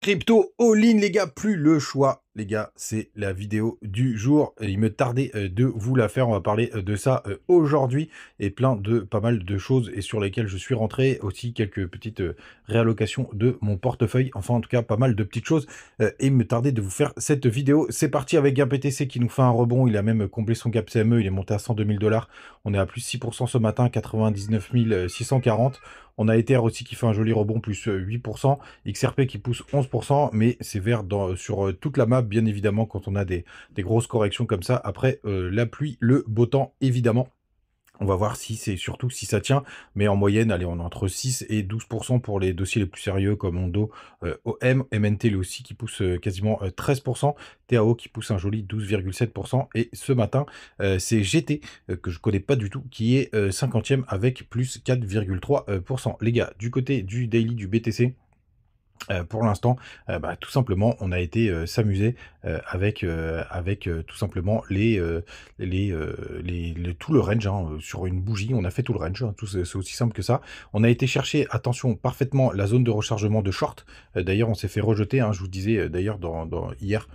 Crypto all-in les gars, plus le choix les gars, c'est la vidéo du jour. Il me tardait de vous la faire, on va parler de ça aujourd'hui et pas mal de choses et sur lesquelles je suis rentré. Aussi quelques petites réallocations de mon portefeuille, enfin en tout cas pas mal de petites choses et il me tardait de vous faire cette vidéo. C'est parti avec un BTC qui nous fait un rebond, il a même comblé son gap CME, il est monté à 102 000 $. On est à plus 6% ce matin, 99 640. On a Ether aussi qui fait un joli rebond, plus 8%. XRP qui pousse 11%, mais c'est vert sur toute la map, bien évidemment, quand on a des grosses corrections comme ça. Après, la pluie, le beau temps, évidemment. On va voir si c'est surtout si ça tient, mais en moyenne, allez, on est entre 6 et 12% pour les dossiers les plus sérieux comme Ondo, OM, MNT lui aussi qui pousse quasiment 13%, TAO qui pousse un joli 12,7%, et ce matin, c'est GT, que je connais pas du tout, qui est 50e avec plus 4,3%. Les gars, du côté du daily du BTC, pour l'instant, tout simplement, on a été s'amuser avec tout simplement tout le range hein, sur une bougie. On a fait tout le range, hein, c'est aussi simple que ça. On a été chercher, attention, parfaitement la zone de rechargement de short. D'ailleurs, on s'est fait rejeter. Hein, je vous disais d'ailleurs hier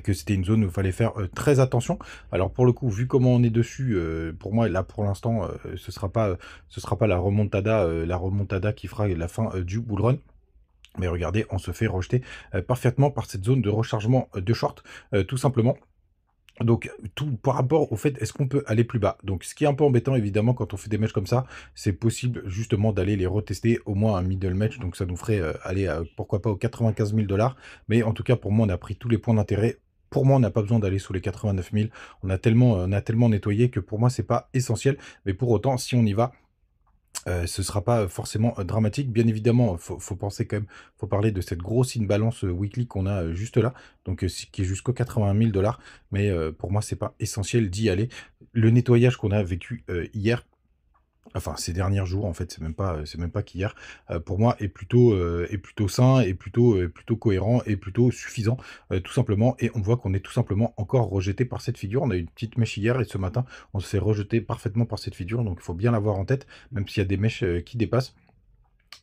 que c'était une zone où il fallait faire très attention. Alors pour le coup, vu comment on est dessus, pour moi là pour l'instant, ce sera pas la remontada qui fera la fin du bull run. Mais regardez, on se fait rejeter parfaitement par cette zone de rechargement de short, tout simplement. Donc, tout par rapport au fait, est-ce qu'on peut aller plus bas? Donc, ce qui est un peu embêtant, évidemment, quand on fait des matchs comme ça, c'est possible justement d'aller les retester au moins un middle match. Donc, ça nous ferait aller, pourquoi pas, aux 95 000 $. Mais en tout cas, pour moi, on a pris tous les points d'intérêt. Pour moi, on n'a pas besoin d'aller sous les 89 000. On a tellement nettoyé que pour moi, c'est pas essentiel. Mais pour autant, si on y va, ce sera pas forcément dramatique. Bien évidemment, faut penser quand même, faut parler de cette grosse imbalance weekly qu'on a juste là, donc qui est jusqu'aux 80 000 $. Mais pour moi, c'est pas essentiel d'y aller. Le nettoyage qu'on a vécu hier, enfin ces derniers jours en fait, c'est même pas qu'hier, pour moi est plutôt sain, plutôt cohérent et plutôt suffisant, tout simplement. Et on voit qu'on est tout simplement encore rejeté par cette figure. On a eu une petite mèche hier et ce matin, on se fait rejeter parfaitement par cette figure, donc il faut bien l'avoir en tête, même s'il y a des mèches qui dépassent.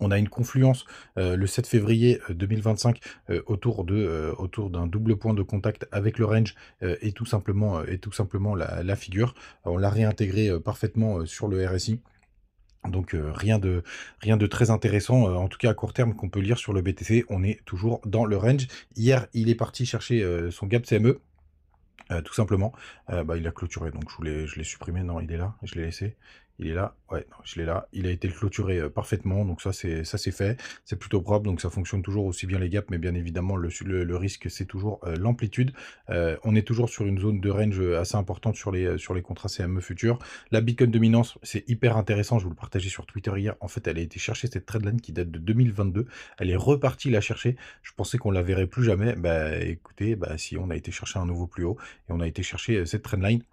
On a une confluence le 7 février 2025 autour d'un double point de contact avec le range et tout simplement la figure. On l'a réintégré parfaitement sur le RSI. Donc rien de très intéressant, en tout cas à court terme qu'on peut lire sur le BTC, on est toujours dans le range. Hier, il est parti chercher son gap CME, tout simplement. Il a clôturé, donc je l'ai supprimé, non, il est là, je l'ai laissé. Il est là, ouais, non, je l'ai là. Il a été clôturé parfaitement, donc ça c'est fait. C'est plutôt propre, donc ça fonctionne toujours aussi bien les gaps, mais bien évidemment le risque c'est toujours l'amplitude. On est toujours sur une zone de range assez importante sur les contrats CME futurs. La Bitcoin dominance, c'est hyper intéressant, je vous le partageais sur Twitter hier. En fait, elle a été chercher cette trendline qui date de 2022. Elle est repartie la chercher. Je pensais qu'on la verrait plus jamais. Bah écoutez, bah si, on a été chercher un nouveau plus haut et on a été chercher cette trendline.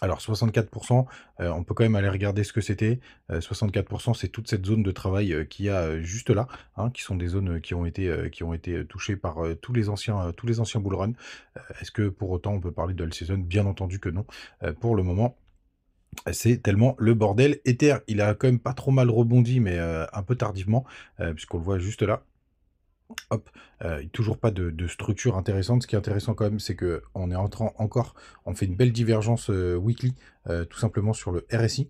Alors 64%, on peut quand même aller regarder ce que c'était. 64%, c'est toute cette zone de travail qu'il y a juste là, hein, qui sont des zones qui ont été touchées par tous les anciens bull run. Est-ce que pour autant on peut parler de all season? Bien entendu que non. Pour le moment, c'est tellement le bordel. Ether, il a quand même pas trop mal rebondi, mais un peu tardivement, puisqu'on le voit juste là. Hop, toujours pas de structure intéressante. Ce qui est intéressant quand même, c'est qu'on est entrant encore, on fait une belle divergence weekly, tout simplement sur le RSI,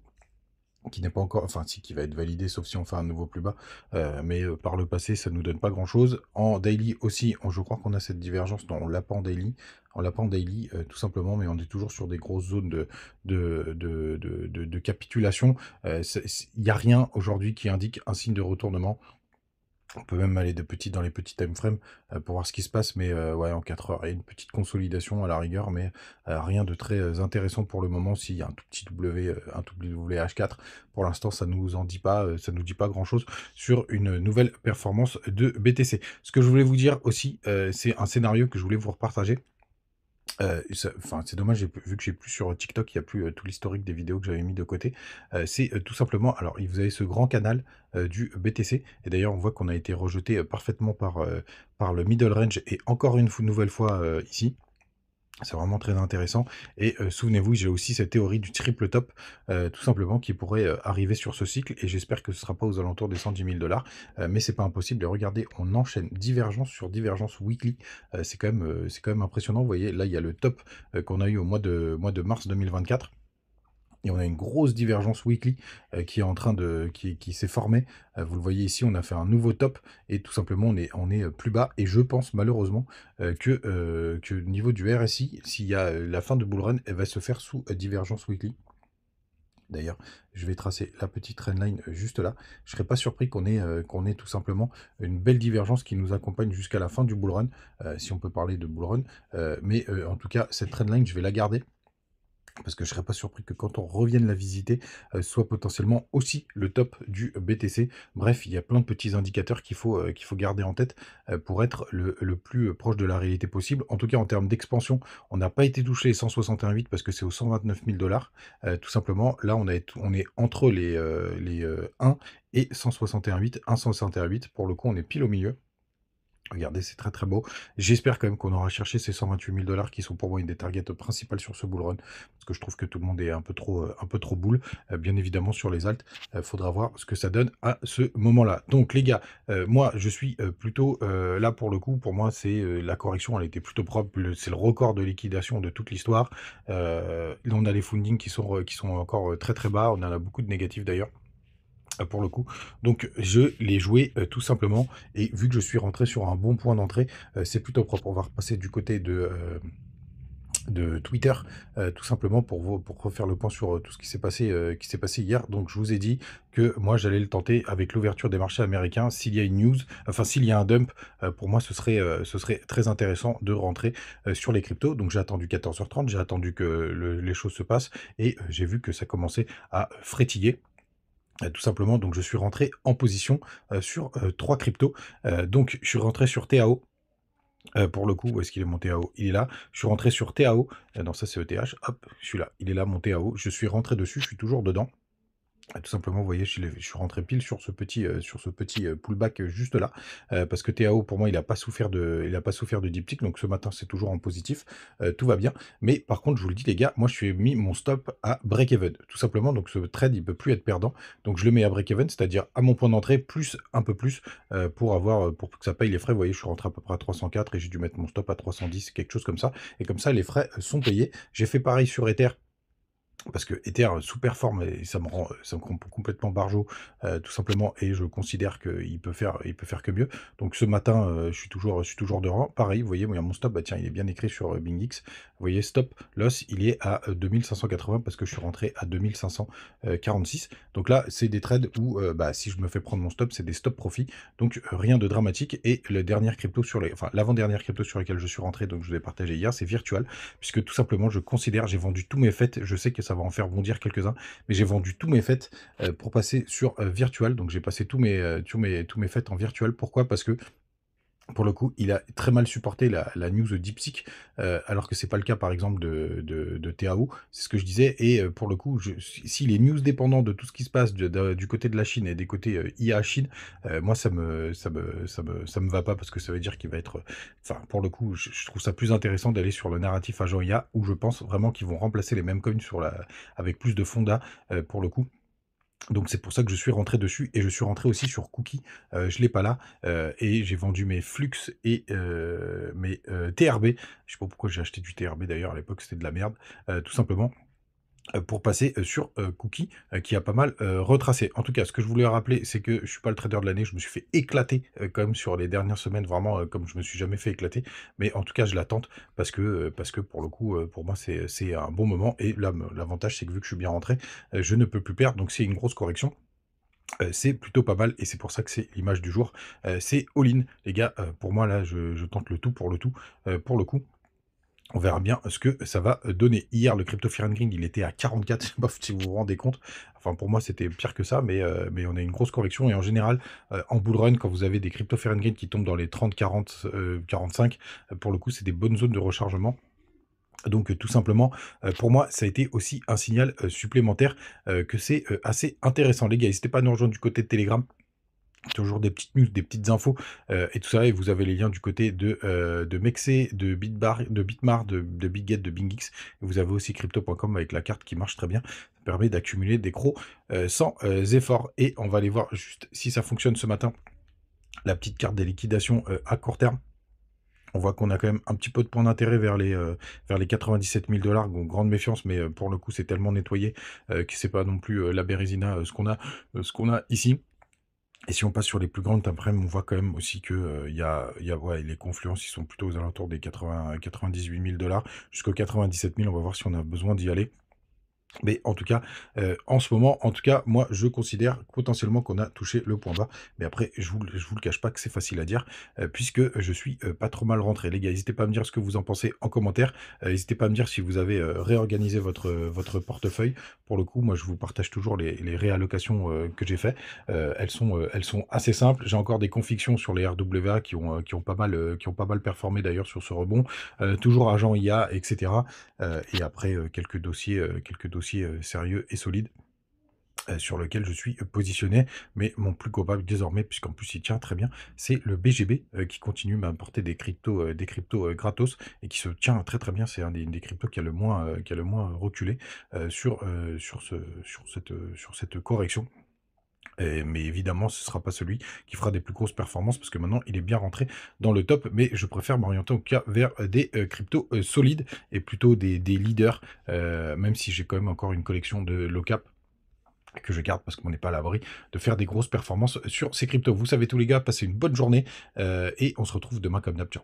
qui n'est pas encore, enfin si, qui va être validé, sauf si on fait un nouveau plus bas, mais par le passé, ça nous donne pas grand-chose. En daily aussi, je crois qu'on a cette divergence, non, on l'a pas en daily, tout simplement, mais on est toujours sur des grosses zones de capitulation. Il n'y a rien aujourd'hui qui indique un signe de retournement. On peut même aller dans les petits time frames pour voir ce qui se passe, mais ouais, en 4 heures, il y a une petite consolidation à la rigueur, mais rien de très intéressant pour le moment. S'il y a un tout petit un tout petit WH4, pour l'instant, ça nous en dit pas, ça nous dit pas grand-chose sur une nouvelle performance de BTC. Ce que je voulais vous dire aussi, c'est un scénario que je voulais vous repartager. Enfin, c'est dommage, vu que j'ai plus sur TikTok, il y a plus tout l'historique des vidéos que j'avais mis de côté. C'est tout simplement, alors vous avez ce grand canal du BTC, et d'ailleurs on voit qu'on a été rejeté parfaitement par le middle range, et encore une nouvelle fois ici. C'est vraiment très intéressant et souvenez-vous, j'ai aussi cette théorie du triple top, tout simplement qui pourrait, arriver sur ce cycle et j'espère que ce ne sera pas aux alentours des 110 000 mais c'est pas impossible et regardez, on enchaîne divergence sur divergence weekly, c'est quand même impressionnant. Vous voyez, là, il y a le top, qu'on a eu au mois de mars 2024 et on a une grosse divergence weekly qui est en train de qui s'est formée. Vous le voyez ici, on a fait un nouveau top et tout simplement on est plus bas et je pense malheureusement que au niveau du RSI, s'il y a la fin de bull run, elle va se faire sous divergence weekly. D'ailleurs, je vais tracer la petite trendline juste là. Je ne serais pas surpris qu'on ait tout simplement une belle divergence qui nous accompagne jusqu'à la fin du bull run, si on peut parler de bull run. En tout cas, cette trendline, je vais la garder parce que je ne serais pas surpris que quand on revienne la visiter, soit potentiellement aussi le top du BTC. Bref, il y a plein de petits indicateurs qu'il faut garder en tête pour être le plus proche de la réalité possible. En tout cas, en termes d'expansion, on n'a pas été touché les 161,8 parce que c'est aux 129 000 tout simplement. Là, on est entre les 1 et 161,8. 1,161,8. Pour le coup, on est pile au milieu. Regardez, c'est très très beau. J'espère quand même qu'on aura cherché ces 128 000 qui sont pour moi une des targets principales sur ce bull run, parce que je trouve que tout le monde est un peu trop bull. Bien évidemment, sur les alts, faudra voir ce que ça donne à ce moment-là. Donc les gars, moi je suis plutôt là pour le coup, pour moi c'est la correction, elle était plutôt propre. C'est le record de liquidation de toute l'histoire. Là on a les fundings qui sont encore très très bas, on en a beaucoup de négatifs d'ailleurs pour le coup. Donc je l'ai joué tout simplement et vu que je suis rentré sur un bon point d'entrée, c'est plutôt propre. On va repasser du côté de Twitter, tout simplement pour refaire le point sur tout ce qui s'est passé hier. Donc je vous ai dit que moi j'allais le tenter avec l'ouverture des marchés américains. S'il y a une news, enfin s'il y a un dump, pour moi ce serait très intéressant de rentrer sur les cryptos. Donc j'ai attendu 14h30, j'ai attendu que les choses se passent et j'ai vu que ça commençait à frétiller. Tout simplement, donc je suis rentré en position sur 3 cryptos. Donc je suis rentré sur TAO. Pour le coup, où est-ce qu'il est mon TAO? Il est là. Je suis rentré sur TAO. Non, ça c'est ETH. Hop, je suis là. Il est là, mon TAO. Je suis rentré dessus. Je suis toujours dedans. Tout simplement, vous voyez, je suis rentré pile sur ce petit pullback juste là, parce que TAO, pour moi, il a pas souffert de diptyque, donc ce matin, c'est toujours en positif, tout va bien. Mais par contre, je vous le dis, les gars, moi, je suis mis mon stop à break-even, tout simplement, donc ce trade, il peut plus être perdant, donc je le mets à break-even, c'est-à-dire à mon point d'entrée, plus un peu plus, pour que ça paye les frais. Vous voyez, je suis rentré à peu près à 304 et j'ai dû mettre mon stop à 310, quelque chose comme ça, et comme ça, les frais sont payés. J'ai fait pareil sur Ether, parce que Ether sous-performe et ça me rend complètement barjot, tout simplement et je considère qu'il il peut faire que mieux. Donc ce matin, je suis toujours devant. Pareil, vous voyez, moi, mon stop, bah tiens, il est bien écrit sur BingX. Vous voyez, stop loss, il est à 2580 parce que je suis rentré à 2546. Donc là, c'est des trades où, bah, si je me fais prendre mon stop, c'est des stop profit. Donc rien de dramatique. Et la dernière crypto enfin l'avant-dernière crypto sur laquelle je suis rentré, donc je vous ai partagé hier, c'est Virtual, puisque tout simplement, je considère, j'ai vendu tous mes faits. Je sais que ça va en faire bondir quelques-uns, mais j'ai vendu tous mes faits pour passer sur Virtual. Donc j'ai passé tous mes faits en Virtual. Pourquoi? Parce que pour le coup, il a très mal supporté la news de DeepSeek, alors que c'est pas le cas, par exemple, de TAO. C'est ce que je disais. Et pour le coup, si les news dépendants de tout ce qui se passe du côté de la Chine et des côtés IA Chine, moi, ça me va pas parce que ça veut dire qu'il va être. Enfin, pour le coup, je trouve ça plus intéressant d'aller sur le narratif agent IA où je pense vraiment qu'ils vont remplacer les mêmes coins avec plus de fonda pour le coup. Donc c'est pour ça que je suis rentré dessus et je suis rentré aussi sur Cookie, je l'ai pas là, et j'ai vendu mes Flux et mes TRB. Je sais pas pourquoi j'ai acheté du TRB d'ailleurs, à l'époque c'était de la merde, tout simplement pour passer sur Cookie, qui a pas mal retracé. En tout cas, ce que je voulais rappeler, c'est que je suis pas le trader de l'année, je me suis fait éclater quand même sur les dernières semaines, vraiment comme je me suis jamais fait éclater. Mais en tout cas, je l'attente parce que pour le coup, pour moi, c'est un bon moment. Et là, l'avantage, c'est que vu que je suis bien rentré, je ne peux plus perdre. Donc c'est une grosse correction. C'est plutôt pas mal et c'est pour ça que c'est l'image du jour. C'est all-in, les gars. Pour moi, là, je tente le tout pour le tout. Pour le coup, on verra bien ce que ça va donner. Hier, le Crypto Fear and Greed, il était à 44, bof, si vous vous rendez compte. Enfin, pour moi, c'était pire que ça, mais on a une grosse correction. Et en général, en bull run, quand vous avez des Crypto Fear and Greed qui tombent dans les 30, 40, 45, pour le coup, c'est des bonnes zones de rechargement. Donc tout simplement, pour moi, ça a été aussi un signal supplémentaire que c'est assez intéressant. Les gars, n'hésitez pas à nous rejoindre du côté de Telegram. Toujours des petites news, des petites infos, et tout ça et vous avez les liens du côté de Mexc, de Bitmart, de Bitget, de BingX. Vous avez aussi crypto.com avec la carte qui marche très bien. Ça permet d'accumuler des crocs, sans, effort et on va aller voir juste si ça fonctionne ce matin. La petite carte des liquidations, à court terme. On voit qu'on a quand même un petit peu de points d'intérêt vers les 97 000 $. Donc grande méfiance, mais pour le coup, c'est tellement nettoyé, que c'est pas non plus, la Bérésina, ce qu'on a ici. Et si on passe sur les plus grandes après, on voit quand même aussi que, ouais, les confluences, ils sont plutôt aux alentours des 98 000 $ jusqu'aux 97 000. On va voir si on a besoin d'y aller. Mais en tout cas, en ce moment, en tout cas, moi, je considère potentiellement qu'on a touché le point bas. Mais après, je vous le cache pas que c'est facile à dire, puisque je suis, pas trop mal rentré. Les gars, n'hésitez pas à me dire ce que vous en pensez en commentaire. N'hésitez pas à me dire si vous avez, réorganisé votre portefeuille. Pour le coup, moi, je vous partage toujours les réallocations, que j'ai fait. Elles sont assez simples. J'ai encore des convictions sur les RWA qui ont pas mal performé d'ailleurs sur ce rebond. Toujours agent IA et cetera. Et après, quelques dossiers, sérieux et solides, sur lesquels je suis, positionné. Mais mon plus coupable désormais, puisqu'en plus il tient très bien, c'est le BGB, qui continue à m'apporter des cryptos, gratos et qui se tient très, très bien. C'est un des cryptos qui a le moins reculé, sur cette correction. Mais évidemment, ce ne sera pas celui qui fera des plus grosses performances parce que maintenant, il est bien rentré dans le top. Mais je préfère m'orienter en tout cas vers des cryptos solides et plutôt des leaders, même si j'ai quand même encore une collection de low cap que je garde parce qu'on n'est pas à l'abri de faire des grosses performances sur ces cryptos. Vous savez tous les gars, passez une bonne journée et on se retrouve demain comme d'hab. Ciao.